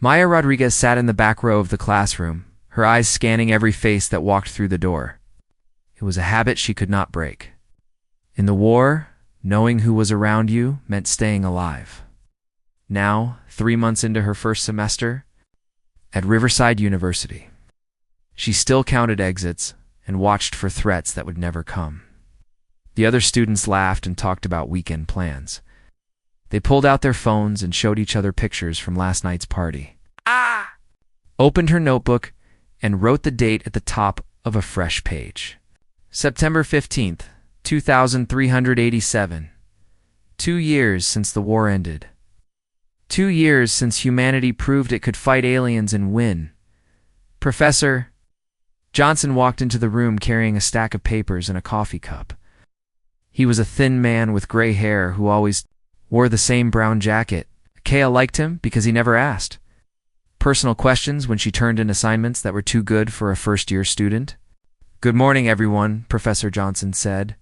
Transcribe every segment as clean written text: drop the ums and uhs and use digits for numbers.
Maya Rodriguez sat in the back row of the classroom, her eyes scanning every face that walked through the door. It was a habit she could not break. In the war, knowing who was around you meant staying alive. Now, 3 months into her first semester, at Riverside University, she still counted exits and watched for threats that would never come. The other students laughed and talked about weekend plans. They pulled out their phones and showed each other pictures from last night's party. Opened her notebook and wrote the date at the top of a fresh page. September 15th, 2387. 2 years since the war ended. 2 years since humanity proved it could fight aliens and win. Professor Johnson walked into the room carrying a stack of papers and a coffee cup. He was a thin man with gray hair who always wore the same brown jacket. Kea liked him because he never asked personal questions when she turned in assignments that were too good for a first-year student. "Good morning, everyone," Professor Johnson said.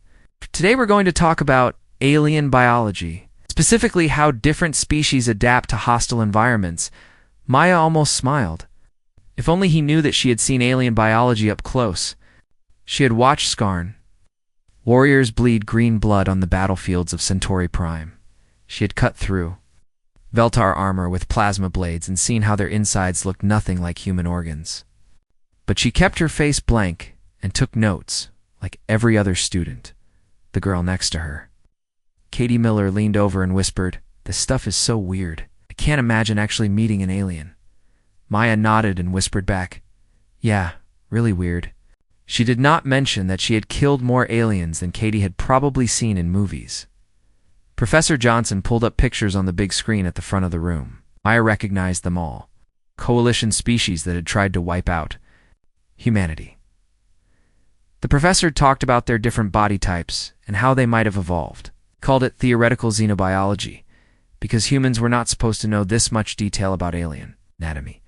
"Today we're going to talk about alien biology, specifically how different species adapt to hostile environments." Maya almost smiled. If only he knew that she had seen alien biology up close. She had watched Skarn. Warriors bleed green blood on the battlefields of Centauri Prime. She had cut through Veltar armor with plasma blades and seen how their insides looked nothing like human organs. But she kept her face blank and took notes, like every other student. The girl next to her, Katie Miller, leaned over and whispered, "This stuff is so weird. I can't imagine actually meeting an alien." Maya nodded and whispered back, "Yeah, really weird." She did not mention that she had killed more aliens than Katie had probably seen in movies. Professor Johnson pulled up pictures on the big screen at the front of the room. Maya recognized them all. Coalition species that had tried to wipe out humanity. The professor talked about their different body types and how they might have evolved. He called it theoretical xenobiology, because humans were not supposed to know this much detail about alien anatomy.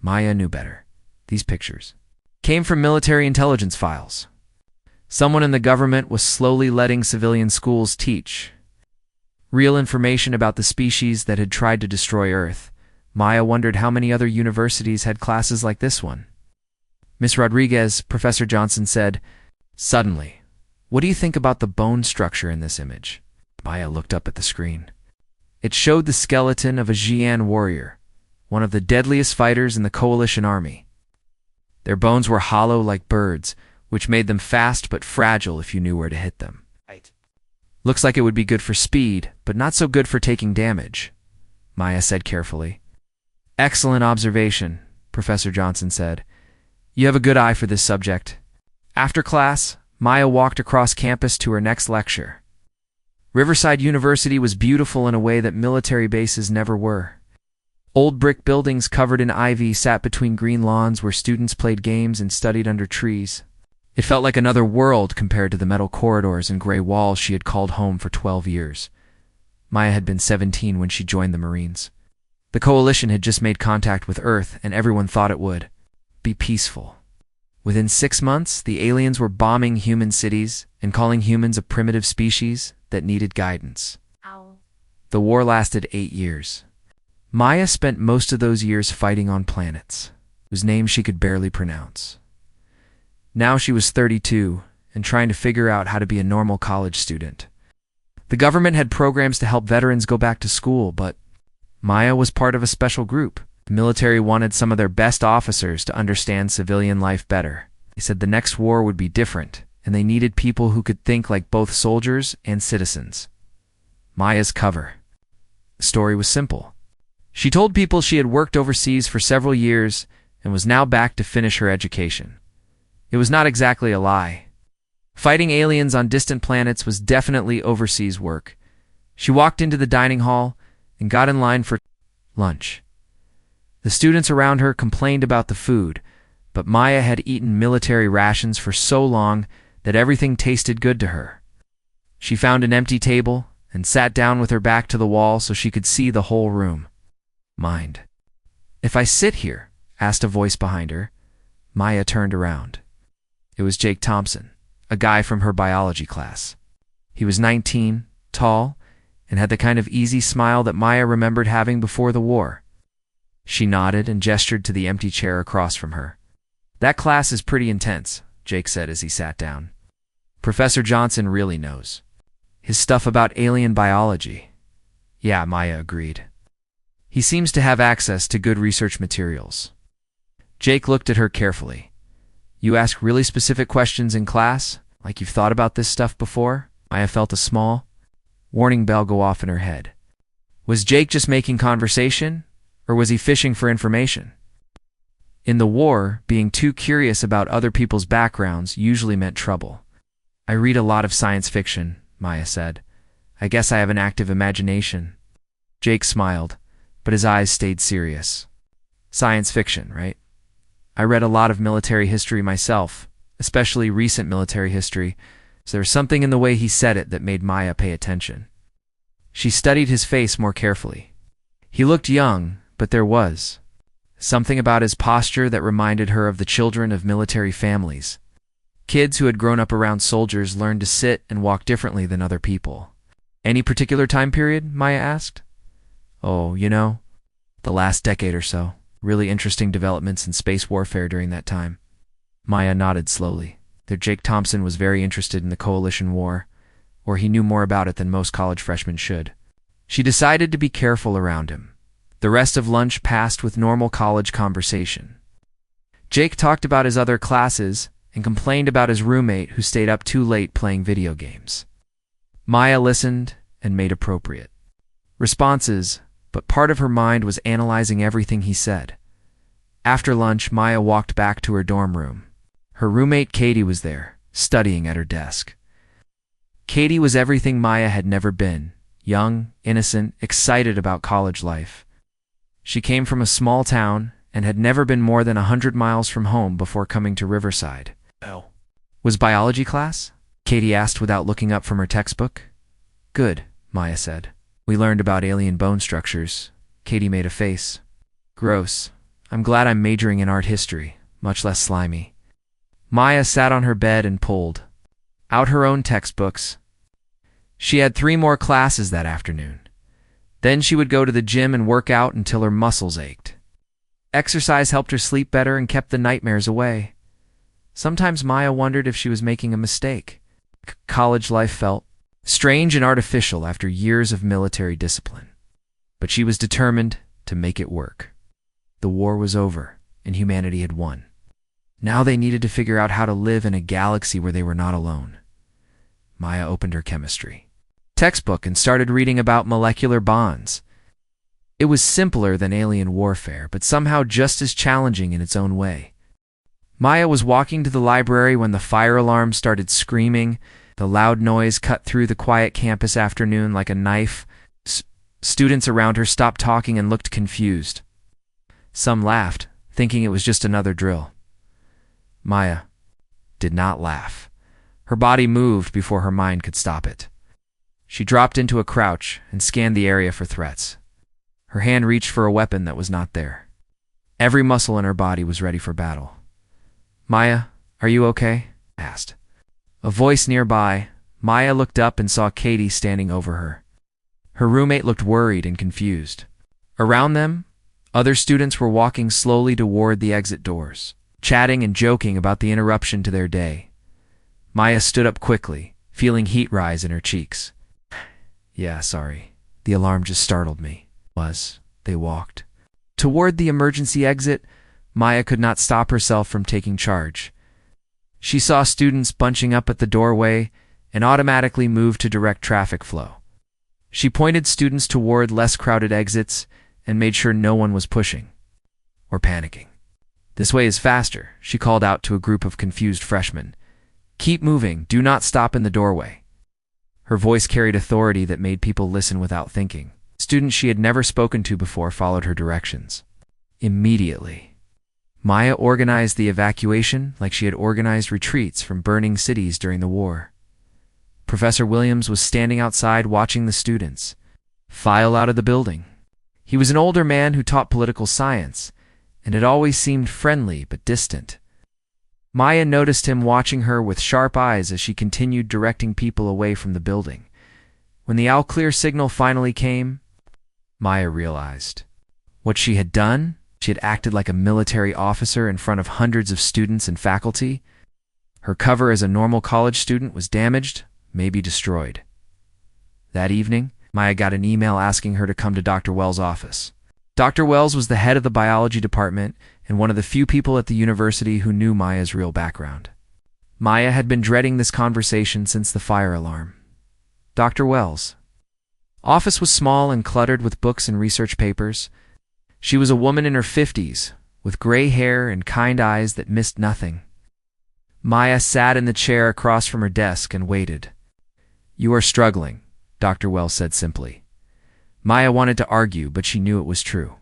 Maya knew better. These pictures came from military intelligence files. Someone in the government was slowly letting civilian schools teach real information about the species that had tried to destroy Earth. Maya wondered how many other universities had classes like this one. "Miss Rodriguez," Professor Johnson said suddenly, "what do you think about the bone structure in this image?" Maya looked up at the screen. It showed the skeleton of a Xi'an warrior, one of the deadliest fighters in the Coalition Army. Their bones were hollow like birds, which made them fast but fragile if you knew where to hit them. "Looks like it would be good for speed, but not so good for taking damage," Maya said carefully. "Excellent observation," Professor Johnson said. "You have a good eye for this subject." After class, Maya walked across campus to her next lecture. Riverside University was beautiful in a way that military bases never were. Old brick buildings covered in ivy sat between green lawns where students played games and studied under trees. It felt like another world compared to the metal corridors and gray walls she had called home for 12 years. Maya had been 17 when she joined the Marines. The Coalition had just made contact with Earth, and everyone thought it would be peaceful. Within 6 months, the aliens were bombing human cities and calling humans a primitive species that needed guidance. The war lasted 8 years. Maya spent most of those years fighting on planets whose names she could barely pronounce. Now she was 32 and trying to figure out how to be a normal college student. The government had programs to help veterans go back to school, but Maya was part of a special group. The military wanted some of their best officers to understand civilian life better. They said the next war would be different, and they needed people who could think like both soldiers and citizens. Maya's cover. The story was simple. She told people she had worked overseas for several years and was now back to finish her education. It was not exactly a lie. Fighting aliens on distant planets was definitely overseas work. She walked into the dining hall and got in line for lunch. The students around her complained about the food, but Maya had eaten military rations for so long that everything tasted good to her. She found an empty table and sat down with her back to the wall so she could see the whole room. "Mind if I sit here?" asked a voice behind her. Maya turned around. It was Jake Thompson, a guy from her biology class. He was 19, tall, and had the kind of easy smile that Maya remembered having before the war. She nodded and gestured to the empty chair across from her. That class is pretty intense, Jake said as he sat down. Professor Johnson really knows his stuff about alien biology. Yeah, Maya agreed. He seems to have access to good research materials. Jake looked at her carefully. You ask really specific questions in class, like you've thought about this stuff before? Maya felt a small warning bell go off in her head. Was Jake just making conversation, or was he fishing for information? In the war, being too curious about other people's backgrounds usually meant trouble. I read a lot of science fiction, Maya said. I guess I have an active imagination. Jake smiled, but his eyes stayed serious. Science fiction, right? I read a lot of military history myself, especially recent military history, so there was something in the way he said it that made Maya pay attention. She studied his face more carefully. He looked young, but there was something about his posture that reminded her of the children of military families. Kids who had grown up around soldiers learned to sit and walk differently than other people. Any particular time period? Maya asked. Oh, the last decade or so. Really interesting developments in space warfare during that time. Maya nodded slowly. Jake Thompson was very interested in the Coalition War, or he knew more about it than most college freshmen should. She decided to be careful around him. The rest of lunch passed with normal college conversation. Jake talked about his other classes and complained about his roommate who stayed up too late playing video games. Maya listened and made appropriate responses, but part of her mind was analyzing everything he said. After lunch, Maya walked back to her dorm room. Her roommate Katie was there, studying at her desk. Katie was everything Maya had never been: young, innocent, excited about college life. She came from a small town and had never been more than 100 miles from home before coming to Riverside. Oh. Was biology class? Katie asked without looking up from her textbook. Good, Maya said. We learned about alien bone structures. Katie made a face. Gross. I'm glad I'm majoring in art history, much less slimy. Maya sat on her bed and pulled out her own textbooks. She had 3 more classes that afternoon. Then she would go to the gym and work out until her muscles ached. Exercise helped her sleep better and kept the nightmares away. Sometimes Maya wondered if she was making a mistake. College life felt strange and artificial after years of military discipline. But she was determined to make it work. The war was over, and humanity had won. Now they needed to figure out how to live in a galaxy where they were not alone. Maya opened her chemistry textbook and started reading about molecular bonds. It was simpler than alien warfare, but somehow just as challenging in its own way. Maya was walking to the library when the fire alarm started screaming. The loud noise cut through the quiet campus afternoon like a knife. Students around her stopped talking and looked confused. Some laughed, thinking it was just another drill. Maya did not laugh. Her body moved before her mind could stop it. She dropped into a crouch and scanned the area for threats. Her hand reached for a weapon that was not there. Every muscle in her body was ready for battle. Maya, are you okay? Asked a voice nearby. Maya looked up and saw Katie standing over her. Her roommate looked worried and confused. Around them, other students were walking slowly toward the exit doors, chatting and joking about the interruption to their day. Maya stood up quickly, feeling heat rise in her cheeks. Yeah, sorry. The alarm just startled me. They walked toward the emergency exit. Maya could not stop herself from taking charge. She saw students bunching up at the doorway and automatically moved to direct traffic flow. She pointed students toward less crowded exits and made sure no one was pushing or panicking. This way is faster, she called out to a group of confused freshmen. Keep moving, do not stop in the doorway. Her voice carried authority that made people listen without thinking. Students she had never spoken to before followed her directions. Immediately, Maya organized the evacuation like she had organized retreats from burning cities during the war. Professor Williams was standing outside watching the students file out of the building. He was an older man who taught political science, and had always seemed friendly but distant. Maya noticed him watching her with sharp eyes as she continued directing people away from the building. When the all-clear signal finally came, Maya realized What she had done? She had acted like a military officer in front of hundreds of students and faculty. Her cover as a normal college student was damaged, maybe destroyed. That evening, Maya got an email asking her to come to Dr. Wells' office. Dr. Wells was the head of the biology department and one of the few people at the university who knew Maya's real background. Maya had been dreading this conversation since the fire alarm. Dr. Wells' office was small and cluttered with books and research papers. She was a woman in her 50s, with gray hair and kind eyes that missed nothing. Maya sat in the chair across from her desk and waited. "You are struggling," Dr. Wells said simply. Maya wanted to argue, but she knew it was true.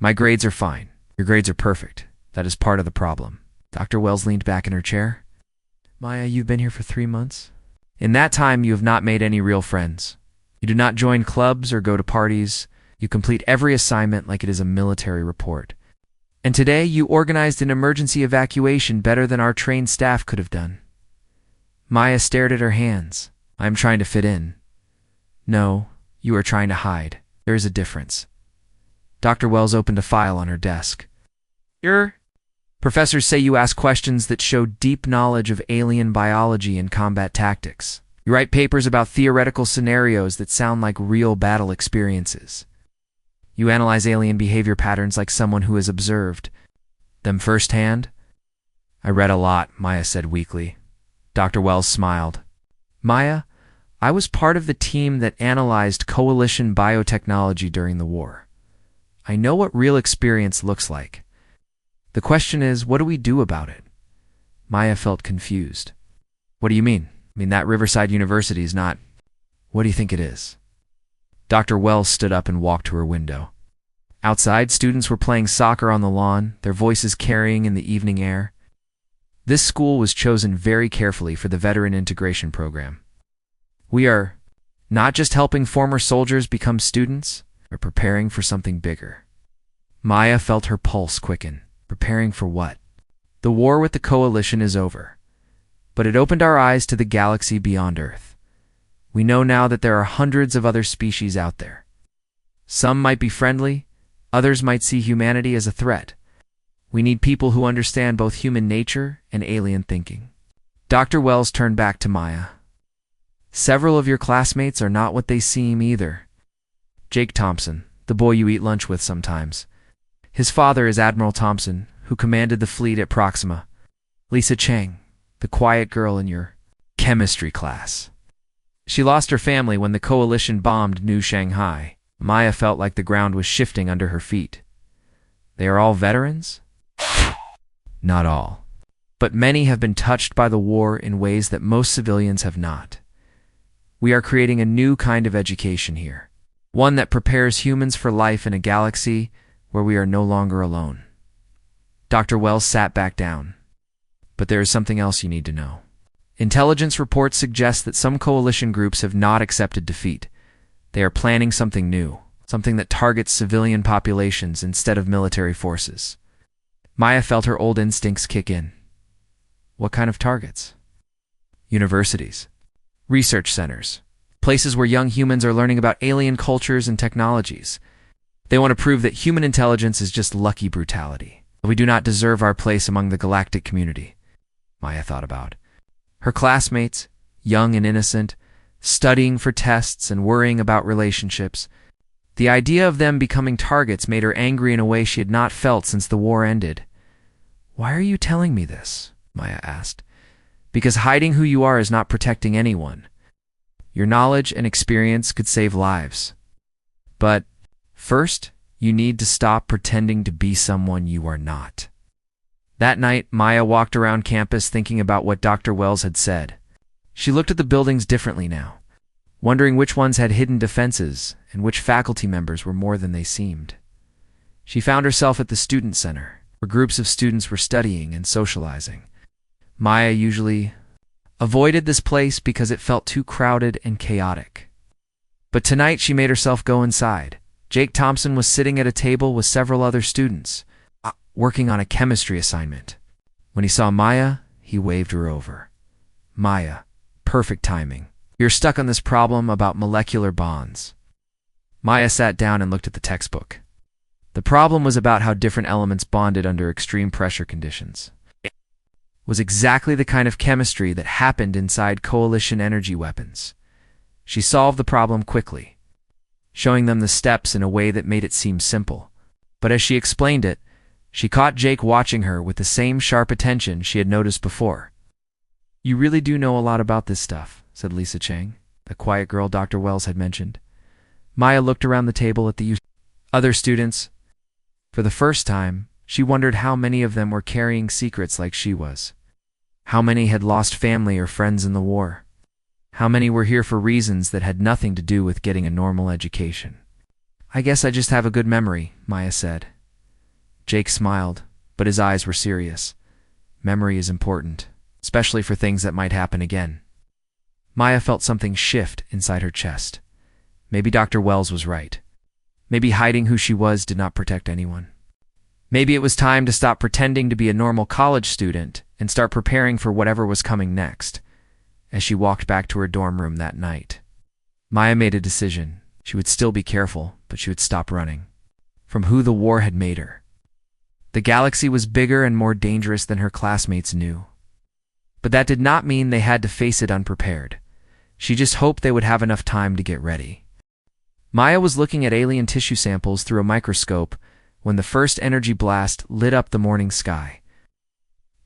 "My grades are fine. Your grades are perfect. That is part of the problem." Dr. Wells leaned back in her chair. "Maya, you've been here for 3 months. In that time, you have not made any real friends. You do not join clubs or go to parties. You complete every assignment like it is a military report. And today, you organized an emergency evacuation better than our trained staff could have done." Maya stared at her hands. "I am trying to fit in." "No, you are trying to hide. There is a difference." Dr. Wells opened a file on her desk. "Your professors say you ask questions that show deep knowledge of alien biology and combat tactics. You write papers about theoretical scenarios that sound like real battle experiences. You analyze alien behavior patterns like someone who has observed them firsthand." "I read a lot," Maya said weakly. Dr. Wells smiled. "Maya, I was part of the team that analyzed coalition biotechnology during the war. I know what real experience looks like. The question is, what do we do about it?" Maya felt confused. "What do you mean? That Riverside University is not—" "What do you think it is?" Dr. Wells stood up and walked to her window. Outside, students were playing soccer on the lawn, their voices carrying in the evening air. This school was chosen very carefully for the Veteran Integration Program. We are not just helping former soldiers become students, but preparing for something bigger. Maya felt her pulse quicken. Preparing for what? The war with the coalition is over. But it opened our eyes to the galaxy beyond Earth. We know now that there are hundreds of other species out there. Some might be friendly, others might see humanity as a threat. We need people who understand both human nature and alien thinking." Dr. Wells turned back to Maya. "Several of your classmates are not what they seem either. Jake Thompson, the boy you eat lunch with sometimes. His father is Admiral Thompson, who commanded the fleet at Proxima. Lisa Chang, the quiet girl in your chemistry class. She lost her family when the coalition bombed New Shanghai." Maya felt like the ground was shifting under her feet. "They are all veterans?" "Not all. But many have been touched by the war in ways that most civilians have not. We are creating a new kind of education here, one that prepares humans for life in a galaxy where we are no longer alone." Dr. Wells sat back down. "But there is something else you need to know. Intelligence reports suggest that some coalition groups have not accepted defeat. They are planning something new, something that targets civilian populations instead of military forces." Maya felt her old instincts kick in. "What kind of targets?" "Universities, research centers, places where young humans are learning about alien cultures and technologies. They want to prove that human intelligence is just lucky brutality. We do not deserve our place among the galactic community." Maya thought about her classmates, young and innocent, studying for tests and worrying about relationships. The idea of them becoming targets made her angry in a way she had not felt since the war ended. "Why are you telling me this?" Maya asked. "Because hiding who you are is not protecting anyone. Your knowledge and experience could save lives. But first, you need to stop pretending to be someone you are not." That night, Maya walked around campus thinking about what Dr. Wells had said. She looked at the buildings differently now, wondering which ones had hidden defenses and which faculty members were more than they seemed. She found herself at the student center, where groups of students were studying and socializing. Maya usually avoided this place because it felt too crowded and chaotic. But tonight she made herself go inside. Jake Thompson was sitting at a table with several other students, working on a chemistry assignment. When he saw Maya, he waved her over. "Maya, perfect timing. You're stuck on this problem about molecular bonds." Maya sat down and looked at the textbook. The problem was about how different elements bonded under extreme pressure conditions. It was exactly the kind of chemistry that happened inside coalition energy weapons. She solved the problem quickly, showing them the steps in a way that made it seem simple. But as she explained it, she caught Jake watching her with the same sharp attention she had noticed before. "You really do know a lot about this stuff," said Lisa Chang, the quiet girl Dr. Wells had mentioned. Maya looked around the table at the other students. For the first time, she wondered how many of them were carrying secrets like she was. How many had lost family or friends in the war? How many were here for reasons that had nothing to do with getting a normal education? "I guess I just have a good memory," Maya said. Jake smiled, but his eyes were serious. Memory is important, especially for things that might happen again. Maya felt something shift inside her chest. Maybe Dr. Wells was right. Maybe hiding who she was did not protect anyone. Maybe it was time to stop pretending to be a normal college student and start preparing for whatever was coming next. As she walked back to her dorm room that night, Maya made a decision. She would still be careful, but she would stop running from who the war had made her. The galaxy was bigger and more dangerous than her classmates knew. But that did not mean they had to face it unprepared. She just hoped they would have enough time to get ready. Maya was looking at alien tissue samples through a microscope when the first energy blast lit up the morning sky.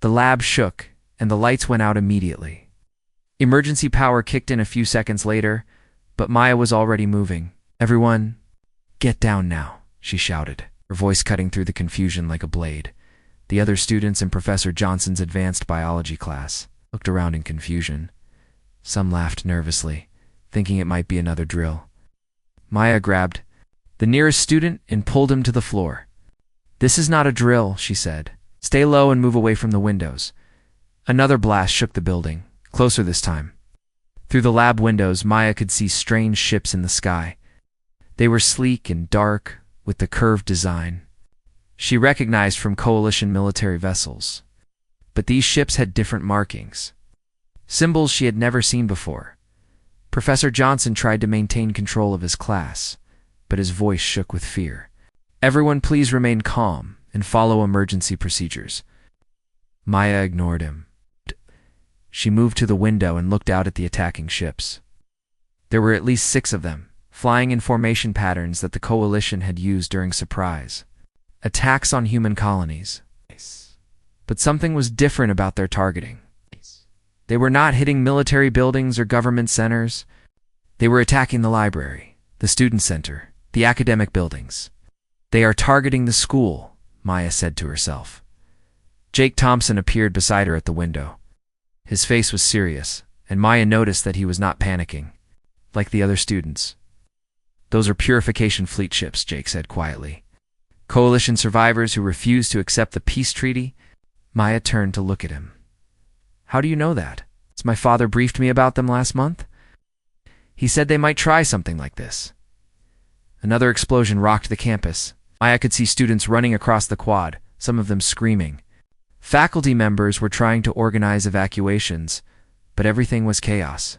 The lab shook, and the lights went out immediately. Emergency power kicked in a few seconds later, but Maya was already moving. "Everyone, get down now," she shouted, her voice cutting through the confusion like a blade. The other students in Professor Johnson's advanced biology class looked around in confusion. Some laughed nervously, thinking it might be another drill. Maya grabbed the nearest student and pulled him to the floor. "This is not a drill," she said. "Stay low and move away from the windows." Another blast shook the building, closer this time. Through the lab windows, Maya could see strange ships in the sky. They were sleek and dark, with the curved design she recognized from coalition military vessels. But these ships had different markings, symbols she had never seen before. Professor Johnson tried to maintain control of his class, but his voice shook with fear. "Everyone please remain calm and follow emergency procedures." Maya ignored him. She moved to the window and looked out at the attacking ships. There were at least 6 of them, flying in formation patterns that the coalition had used during surprise attacks on human colonies. But something was different about their targeting. They were not hitting military buildings or government centers. They were attacking the library, the student center, the academic buildings. "They are targeting the school," Maya said to herself. Jake Thompson appeared beside her at the window. His face was serious, and Maya noticed that he was not panicking, like the other students. "Those are purification fleet ships," Jake said quietly. "Coalition survivors who refused to accept the peace treaty." Maya turned to look at him. "How do you know that? My father briefed me about them last month. He said they might try something like this." Another explosion rocked the campus. Maya could see students running across the quad, some of them screaming. Faculty members were trying to organize evacuations, but everything was chaos.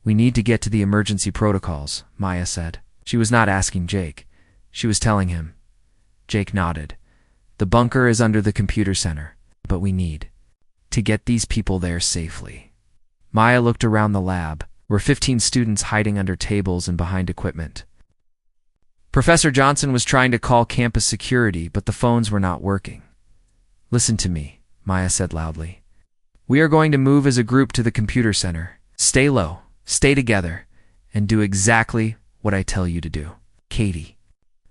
"We need to get to the emergency protocols," Maya said. She was not asking Jake. She was telling him. Jake nodded. "The bunker is under the computer center, but we need to get these people there safely." Maya looked around the lab, where 15 students hiding under tables and behind equipment. Professor Johnson was trying to call campus security, but the phones were not working. "Listen to me," Maya said loudly. "We are going to move as a group to the computer center. Stay low, stay together, and do exactly what I tell you to do." Katie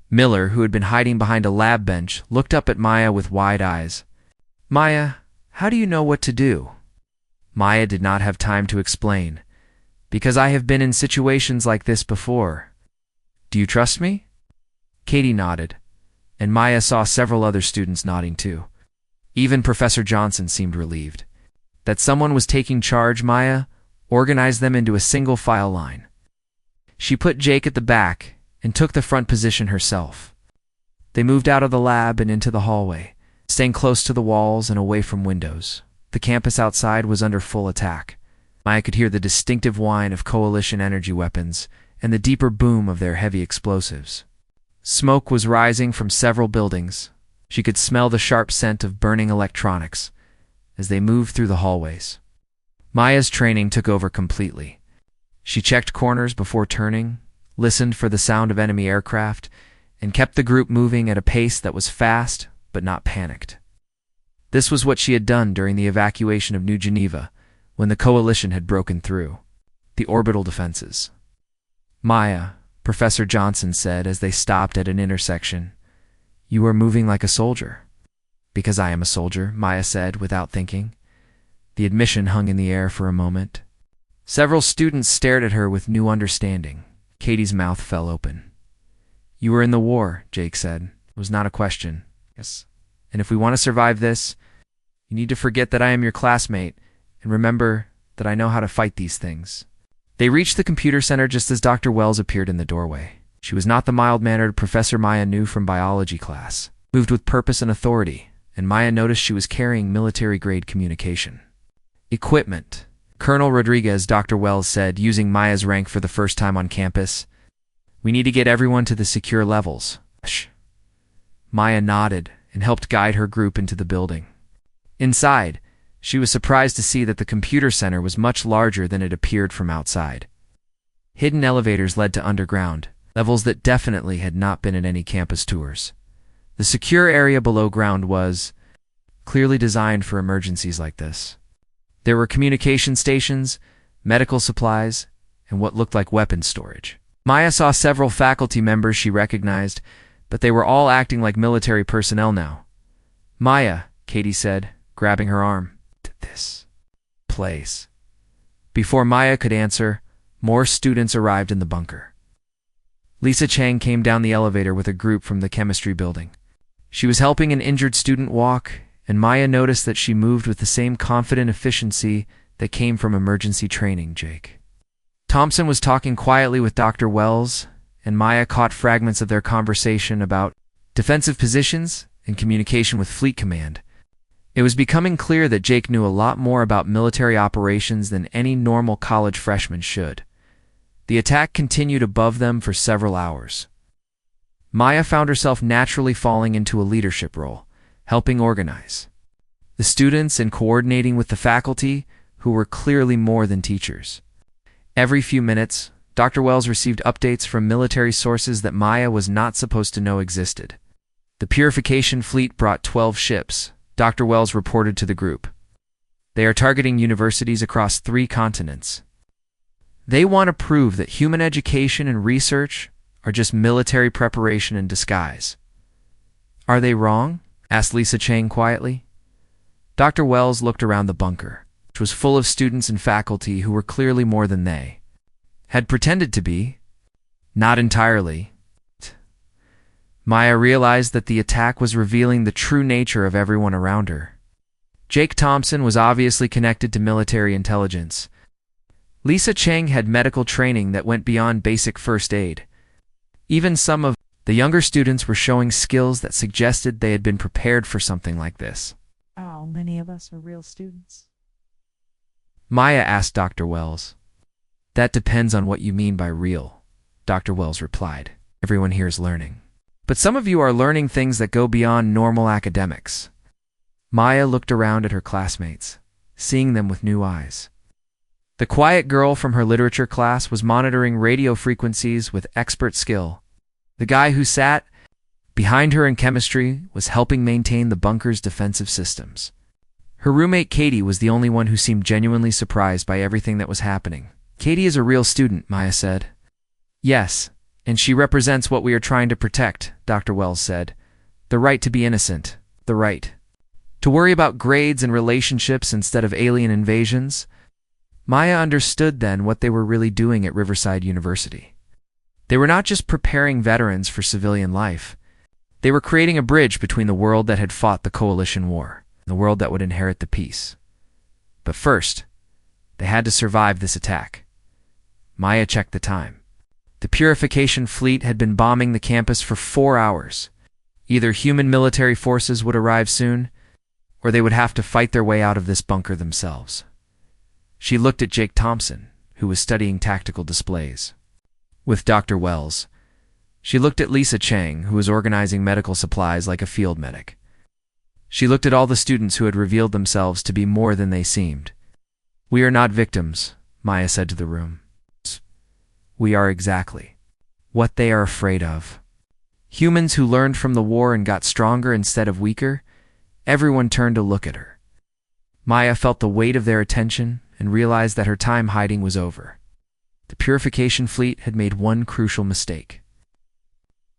Miller, who had been hiding behind a lab bench, looked up at Maya with wide eyes. "Maya, how do you know what to do?" Maya did not have time to explain. "Because I have been in situations like this before." "Do you trust me?" Katie nodded, and Maya saw several other students nodding too. Even Professor Johnson seemed relieved. That someone was taking charge, Maya organized them into a single file line. She put Jake at the back and took the front position herself. They moved out of the lab and into the hallway, staying close to the walls and away from windows. The campus outside was under full attack. Maya could hear the distinctive whine of coalition energy weapons and the deeper boom of their heavy explosives. Smoke was rising from several buildings. She could smell the sharp scent of burning electronics as they moved through the hallways. Maya's training took over completely. She checked corners before turning, listened for the sound of enemy aircraft, and kept the group moving at a pace that was fast but not panicked. This was what she had done during the evacuation of New Geneva, when the coalition had broken through the orbital defenses. "Maya," Professor Johnson said as they stopped at an intersection, "you are moving like a soldier." "Because I am a soldier," Maya said without thinking. The admission hung in the air for a moment. Several students stared at her with new understanding. Katie's mouth fell open. "You were in the war," Jake said. "It was not a question." "Yes. And if we want to survive this, you need to forget that I am your classmate and remember that I know how to fight these things." They reached the computer center just as Dr. Wells appeared in the doorway. She was not the mild-mannered Professor Maya knew from biology class. Moved with purpose and authority, and Maya noticed she was carrying military-grade communication equipment. "Colonel Rodriguez," Dr. Wells said, using Maya's rank for the first time on campus, "we need to get everyone to the secure levels." "Shh." Maya nodded and helped guide her group into the building. Inside, she was surprised to see that the computer center was much larger than it appeared from outside. Hidden elevators led to underground, levels that definitely had not been in any campus tours. The secure area below ground was clearly designed for emergencies like this. There were communication stations, medical supplies, and what looked like weapons storage. Maya saw several faculty members she recognized, but they were all acting like military personnel now. "Maya," Katie said, grabbing her arm. "This place." Before Maya could answer, more students arrived in the bunker. Lisa Chang came down the elevator with a group from the chemistry building. She was helping an injured student walk, and Maya noticed that she moved with the same confident efficiency that came from emergency training. Jake Thompson was talking quietly with Dr. Wells, and Maya caught fragments of their conversation about defensive positions and communication with Fleet Command. It was becoming clear that Jake knew a lot more about military operations than any normal college freshman should. The attack continued above them for several hours. Maya found herself naturally falling into a leadership role, helping organize the students and coordinating with the faculty, who were clearly more than teachers. Every few minutes, Dr. Wells received updates from military sources that Maya was not supposed to know existed. The Purification Fleet brought 12 ships, Dr. Wells reported to the group. They are targeting universities across 3 continents. They want to prove that human education and research are just military preparation in disguise. "Are they wrong?" asked Lisa Chang quietly. Dr. Wells looked around the bunker, which was full of students and faculty who were clearly more than they had pretended to be. Not entirely. Maya realized that the attack was revealing the true nature of everyone around her. Jake Thompson was obviously connected to military intelligence. Lisa Chang had medical training that went beyond basic first aid. Even some of the younger students were showing skills that suggested they had been prepared for something like this. "How many of us are real students?" Maya asked Dr. Wells. "That depends on what you mean by real," Dr. Wells replied. "Everyone here is learning. But some of you are learning things that go beyond normal academics." Maya looked around at her classmates, seeing them with new eyes. The quiet girl from her literature class was monitoring radio frequencies with expert skill. The guy who sat behind her in chemistry was helping maintain the bunker's defensive systems. Her roommate Katie was the only one who seemed genuinely surprised by everything that was happening. "Katie is a real student," Maya said. "Yes, and she represents what we are trying to protect," Dr. Wells said. "The right to be innocent, the right to worry about grades and relationships instead of alien invasions." Maya understood then what they were really doing at Riverside University. They were not just preparing veterans for civilian life. They were creating a bridge between the world that had fought the coalition war and the world that would inherit the peace. But first, they had to survive this attack. Maya checked the time. The Purification Fleet had been bombing the campus for 4 hours. Either human military forces would arrive soon, or they would have to fight their way out of this bunker themselves. She looked at Jake Thompson, who was studying tactical displays with Dr. Wells. She looked at Lisa Chang, who was organizing medical supplies like a field medic. She looked at all the students who had revealed themselves to be more than they seemed. "We are not victims," Maya said to the room. "We are exactly what they are afraid of. Humans who learned from the war and got stronger instead of weaker." Everyone turned to look at her. Maya felt the weight of their attention and realized that her time hiding was over. The Purification Fleet had made one crucial mistake.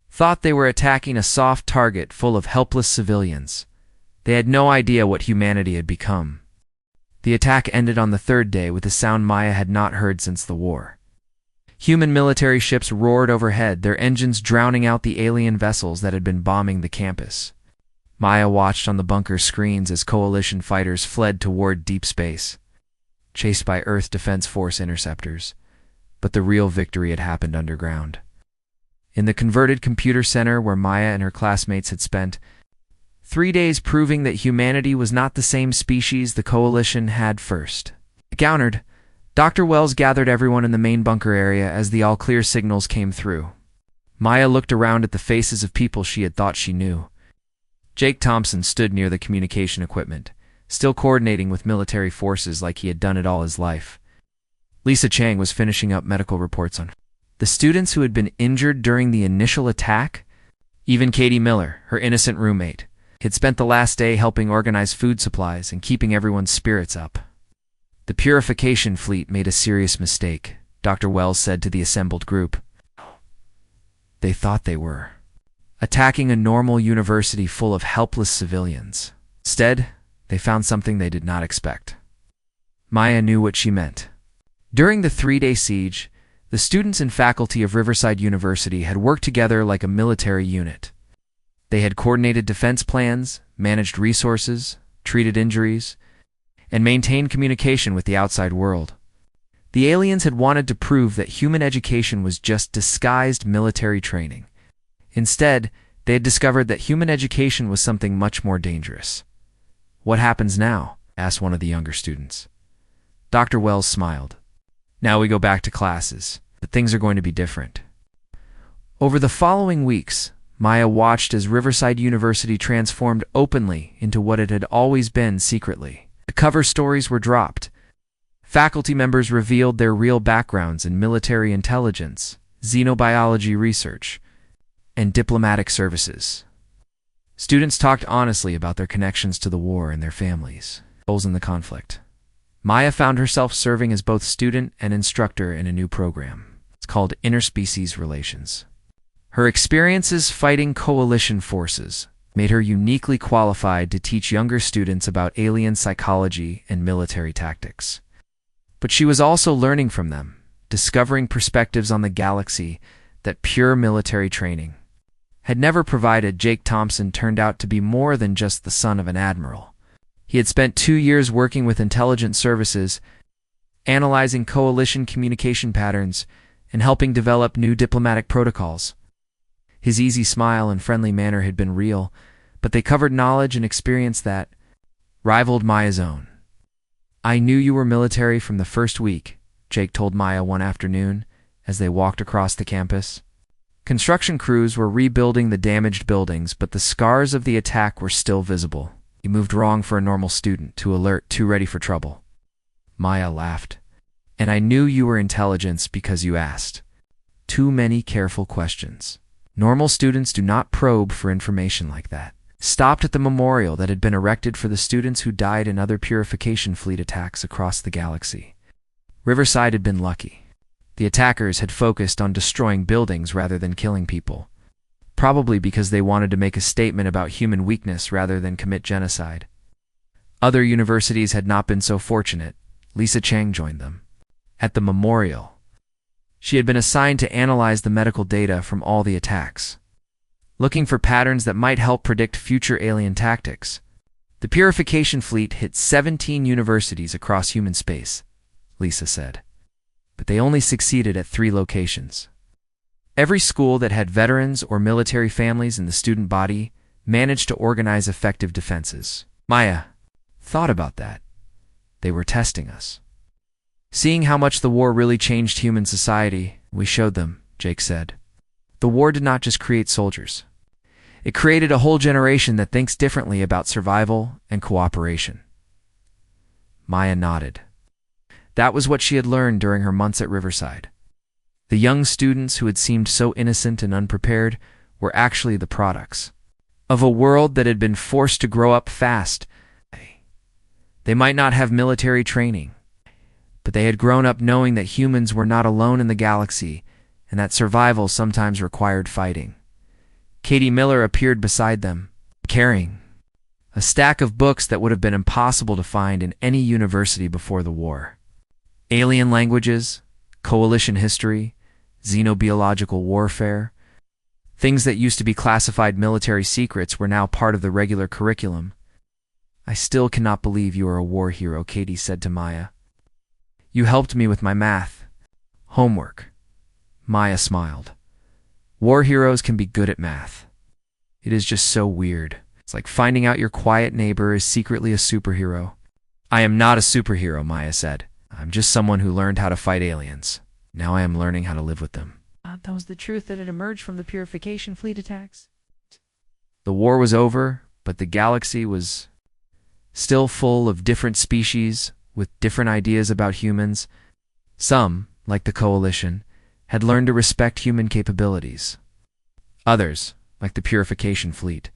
Thought they were attacking a soft target full of helpless civilians. They had no idea what humanity had become. The attack ended on the third day with a sound Maya had not heard since the war. Human military ships roared overhead, their engines drowning out the alien vessels that had been bombing the campus. Maya watched on the bunker screens as Coalition fighters fled toward deep space, chased by Earth Defense Force interceptors. But the real victory had happened underground. In the converted computer center where Maya and her classmates had spent 3 days proving that humanity was not the same species the Coalition had first encountered, Dr. Wells gathered everyone in the main bunker area as the all-clear signals came through. Maya looked around at the faces of people she had thought she knew. Jake Thompson stood near the communication equipment, still coordinating with military forces like he had done it all his life. Lisa Chang was finishing up medical reports on the students who had been injured during the initial attack. Even Katie Miller, her innocent roommate, had spent the last day helping organize food supplies and keeping everyone's spirits up. "The Purification Fleet made a serious mistake," Dr. Wells said to the assembled group. "They thought they were attacking a normal university full of helpless civilians. Instead, they found something they did not expect." Maya knew what she meant. During the 3-day siege, the students and faculty of Riverside University had worked together like a military unit. They had coordinated defense plans, managed resources, treated injuries, and maintained communication with the outside world. The aliens had wanted to prove that human education was just disguised military training. Instead, they had discovered that human education was something much more dangerous. "What happens now?" asked one of the younger students. Dr. Wells smiled. "Now we go back to classes, but things are going to be different." Over the following weeks, Maya watched as Riverside University transformed openly into what it had always been secretly. The cover stories were dropped. Faculty members revealed their real backgrounds in military intelligence, xenobiology research, and diplomatic services. Students talked honestly about their connections to the war and their families' roles in the conflict. Maya found herself serving as both student and instructor in a new program. It's called Interspecies Relations. Her experiences fighting Coalition forces made her uniquely qualified to teach younger students about alien psychology and military tactics. But she was also learning from them, discovering perspectives on the galaxy that pure military training had never provided. Jake Thompson turned out to be more than just the son of an admiral. He had spent 2 years working with intelligence services, analyzing Coalition communication patterns, and helping develop new diplomatic protocols. His easy smile and friendly manner had been real, but they covered knowledge and experience that rivaled Maya's own. "I knew you were military from the first week," Jake told Maya one afternoon as they walked across the campus. Construction crews were rebuilding the damaged buildings, but the scars of the attack were still visible. "You moved wrong for a normal student, too alert, too ready for trouble." Maya laughed. "And I knew you were intelligence because you asked too many careful questions. Normal students do not probe for information like that." Stopped at the memorial that had been erected for the students who died in other Purification Fleet attacks across the galaxy. Riverside had been lucky. The attackers had focused on destroying buildings rather than killing people, probably because they wanted to make a statement about human weakness rather than commit genocide. Other universities had not been so fortunate. Lisa Chang joined them. At the memorial, she had been assigned to analyze the medical data from all the attacks, looking for patterns that might help predict future alien tactics. The Purification Fleet hit 17 universities across human space, Lisa said, but they only succeeded at 3 locations. Every school that had veterans or military families in the student body managed to organize effective defenses. Maya thought about that. They were testing us. Seeing how much the war really changed human society, we showed them, Jake said. The war did not just create soldiers. It created a whole generation that thinks differently about survival and cooperation. Maya nodded. That was what she had learned during her months at Riverside. The young students who had seemed so innocent and unprepared were actually the products of a world that had been forced to grow up fast. They might not have military training, but they had grown up knowing that humans were not alone in the galaxy and that survival sometimes required fighting. Katie Miller appeared beside them, carrying a stack of books that would have been impossible to find in any university before the war. Alien languages, coalition history, xenobiological warfare. Things that used to be classified military secrets were now part of the regular curriculum. I still cannot believe you are a war hero, Katie said to Maya. You helped me with my math homework. Maya smiled. War heroes can be good at math. It is just so weird. It's like finding out your quiet neighbor is secretly a superhero. I am not a superhero, Maya said. I'm just someone who learned how to fight aliens. Now I am learning how to live with them. That was the truth that had emerged from the Purification Fleet attacks. The war was over, but the galaxy was still full of different species with different ideas about humans. Some, like the Coalition, had learned to respect human capabilities. Others, like the Purification Fleet,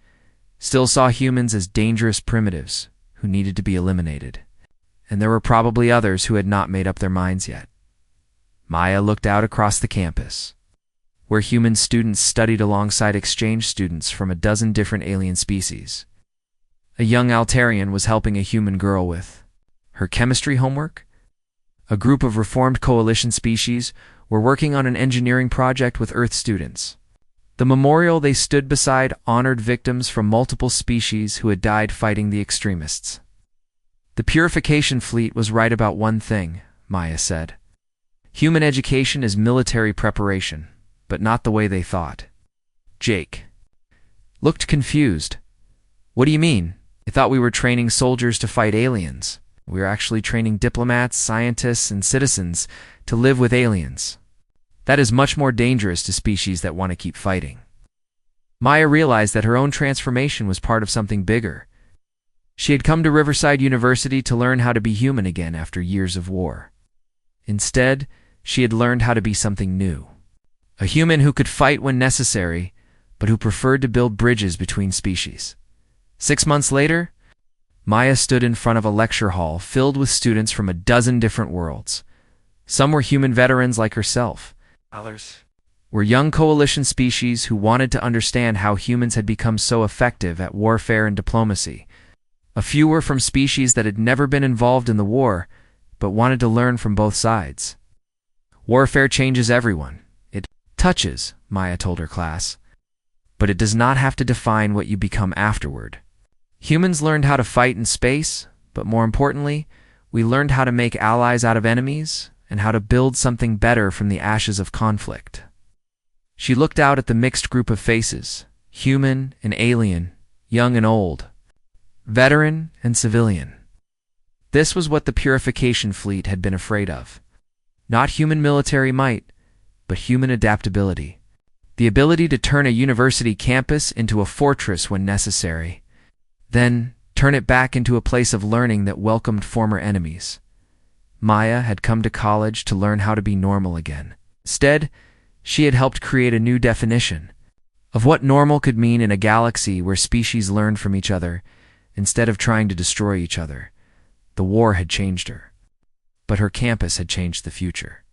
still saw humans as dangerous primitives who needed to be eliminated. And there were probably others who had not made up their minds yet. Maya looked out across the campus, where human students studied alongside exchange students from a dozen different alien species. A young Altarian was helping a human girl with her chemistry homework. A group of reformed Coalition species were working on an engineering project with Earth students. The memorial they stood beside honored victims from multiple species who had died fighting the extremists. The Purification Fleet was right about one thing, Maya said. Human education is military preparation, but not the way they thought. Jake looked confused. What do you mean? I thought we were training soldiers to fight aliens. We were actually training diplomats, scientists, and citizens to live with aliens. That is much more dangerous to species that want to keep fighting. Maya realized that her own transformation was part of something bigger. She had come to Riverside University to learn how to be human again after years of war. Instead, she had learned how to be something new. A human who could fight when necessary, but who preferred to build bridges between species. 6 months later, Maya stood in front of a lecture hall filled with students from a dozen different worlds. Some were human veterans like herself. Others were young Coalition species who wanted to understand how humans had become so effective at warfare and diplomacy. A few were from species that had never been involved in the war, but wanted to learn from both sides. Warfare changes everyone. It touches, Maya told her class, but it does not have to define what you become afterward. Humans learned how to fight in space, but more importantly, we learned how to make allies out of enemies and how to build something better from the ashes of conflict. She looked out at the mixed group of faces, human and alien, young and old, veteran and civilian. This was what the Purification Fleet had been afraid of. Not human military might, but human adaptability. The ability to turn a university campus into a fortress when necessary, then turn it back into a place of learning that welcomed former enemies. Maya had come to college to learn how to be normal again. Instead, she had helped create a new definition of what normal could mean in a galaxy where species learned from each other instead of trying to destroy each other. The war had changed her, but her campus had changed the future.